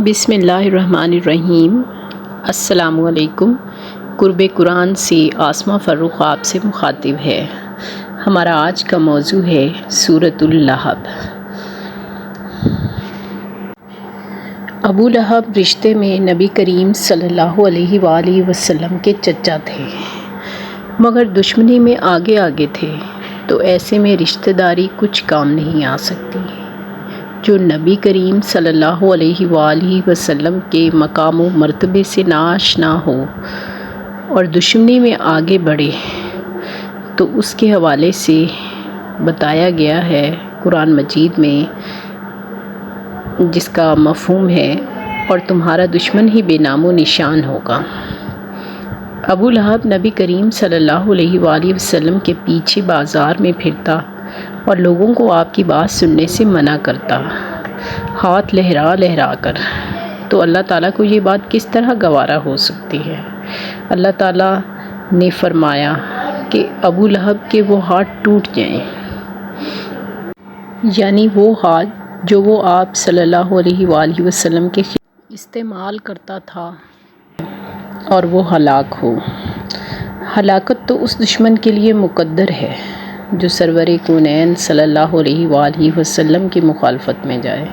بسم اللہ الرحمن الرحیم۔ السلام علیکم۔ قرب قرآن سے آسمہ فروخ آپ سے مخاطب ہے۔ ہمارا آج کا موضوع ہے سورۃ اللہب۔ ابو لہب رشتے میں نبی کریم صلی اللہ علیہ وآلہ وسلم کے چچا تھے، مگر دشمنی میں آگے تھے، تو ایسے میں رشتہ داری کچھ کام نہیں آ سکتی۔ جو نبی کریم صلی اللہ علیہ وآلہ وسلم کے مقام و مرتبے سے ناآشنا ہو اور دشمنی میں آگے بڑھے، تو اس کے حوالے سے بتایا گیا ہے قرآن مجید میں، جس کا مفہوم ہے اور تمہارا دشمن ہی بے نام و نشان ہوگا۔ ابو لہب نبی کریم صلی اللہ علیہ وآلہ وسلم کے پیچھے بازار میں پھرتا اور لوگوں کو آپ کی بات سننے سے منع کرتا، ہاتھ لہرا کر۔ تو اللہ تعالیٰ کو یہ بات کس طرح گوارا ہو سکتی ہے؟ اللہ تعالیٰ نے فرمایا کہ ابو لہب کے وہ ہاتھ ٹوٹ جائیں، یعنی وہ ہاتھ جو وہ آپ صلی اللہ علیہ وآلہ وسلم کے استعمال کرتا تھا، اور وہ ہلاک ہو۔ ہلاکت تو اس دشمن کے لیے مقدر ہے جو سرور کونین صلی اللہ علیہ وآلہ وسلم کی مخالفت میں جائے۔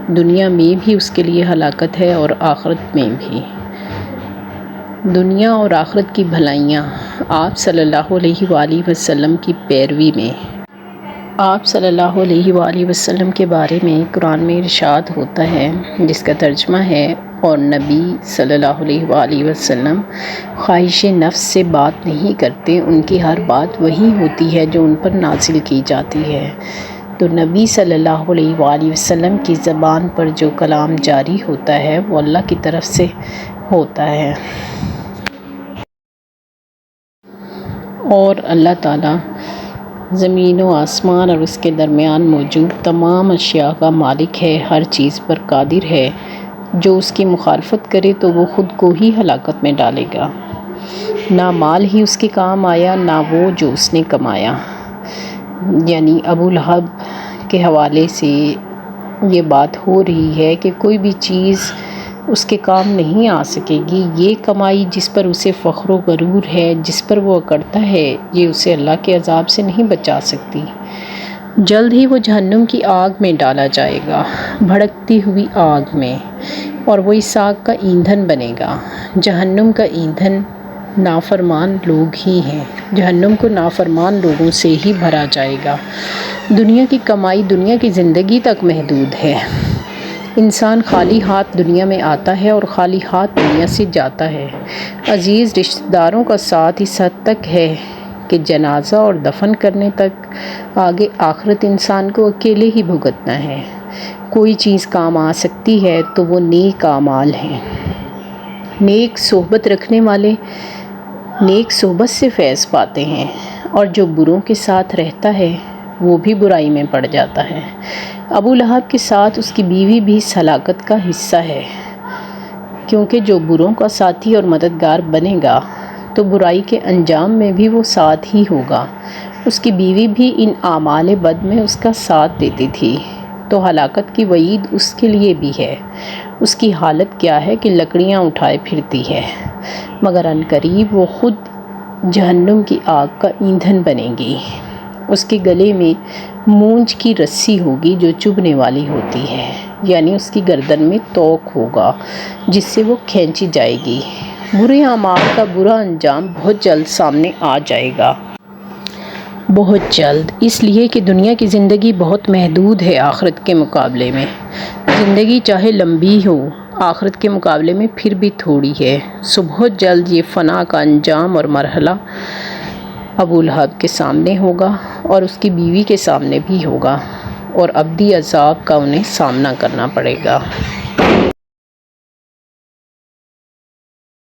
دنیا میں بھی اس کے لیے ہلاکت ہے اور آخرت میں بھی۔ دنیا اور آخرت کی بھلائیاں آپ صلی اللہ علیہ وآلہ وسلم کی پیروی میں۔ آپ صلی اللہ علیہ وآلہ وسلم کے بارے میں قرآن میں ارشاد ہوتا ہے، جس کا ترجمہ ہے، اور نبی صلی اللہ علیہ وآلہ وسلم خواہش نفس سے بات نہیں کرتے، ان کی ہر بات وہی ہوتی ہے جو ان پر نازل کی جاتی ہے۔ تو نبی صلی اللہ علیہ وآلہ وسلم کی زبان پر جو کلام جاری ہوتا ہے وہ اللہ کی طرف سے ہوتا ہے، اور اللہ تعالیٰ زمین و آسمان اور اس کے درمیان موجود تمام اشیاء کا مالک ہے، ہر چیز پر قادر ہے۔ جو اس کی مخالفت کرے تو وہ خود کو ہی ہلاکت میں ڈالے گا۔ نہ مال ہی اس کے کام آیا، نہ وہ جو اس نے کمایا۔ یعنی ابو لہب کے حوالے سے یہ بات ہو رہی ہے کہ کوئی بھی چیز اس کے کام نہیں آ سکے گی۔ یہ کمائی جس پر اسے فخر و غرور ہے، جس پر وہ اکڑتا ہے، یہ اسے اللہ کے عذاب سے نہیں بچا سکتی۔ جلد ہی وہ جہنم کی آگ میں ڈالا جائے گا، بھڑکتی ہوئی آگ میں، اور وہ اس آگ کا ایندھن بنے گا۔ جہنم کا ایندھن نافرمان لوگ ہی ہیں، جہنم کو نافرمان لوگوں سے ہی بھرا جائے گا۔ دنیا کی کمائی دنیا کی زندگی تک محدود ہے۔ انسان خالی ہاتھ دنیا میں آتا ہے اور خالی ہاتھ دنیا سے جاتا ہے۔ عزیز رشتہ داروں کا ساتھ اس حد تک ہے کہ جنازہ اور دفن کرنے تک، آگے آخرت انسان کو اکیلے ہی بھگتنا ہے۔ کوئی چیز کام آ سکتی ہے تو وہ نیک اعمال ہیں۔ نیک صحبت رکھنے والے نیک صحبت سے فیض پاتے ہیں، اور جو بروں کے ساتھ رہتا ہے وہ بھی برائی میں پڑ جاتا ہے۔ ابو لہب کے ساتھ اس کی بیوی بھی اس ہلاکت کا حصہ ہے، کیونکہ جو بروں کا ساتھی اور مددگار بنے گا تو برائی کے انجام میں بھی وہ ساتھ ہی ہوگا۔ اس کی بیوی بھی ان اعمال بد میں اس کا ساتھ دیتی تھی، تو ہلاکت کی وعید اس کے لیے بھی ہے۔ اس کی حالت کیا ہے کہ لکڑیاں اٹھائے پھرتی ہے، مگر عنقریب وہ خود جہنم کی آگ کا ایندھن بنے گی۔ اس کے گلے میں مونج کی رسی ہوگی جو چبھنے والی ہوتی ہے، یعنی اس کی گردن میں توق ہوگا جس سے وہ کھینچی جائے گی۔ برے اعمال کا برا انجام بہت جلد سامنے آ جائے گا، بہت جلد، اس لیے کہ دنیا کی زندگی بہت محدود ہے آخرت کے مقابلے میں۔ زندگی چاہے لمبی ہو، آخرت کے مقابلے میں پھر بھی تھوڑی ہے۔ سو بہت جلد یہ فنا کا انجام اور مرحلہ ابو لہب کے سامنے ہوگا، اور اس کی بیوی کے سامنے بھی ہوگا، اور ابدی عذاب کا انہیں سامنا کرنا پڑے گا۔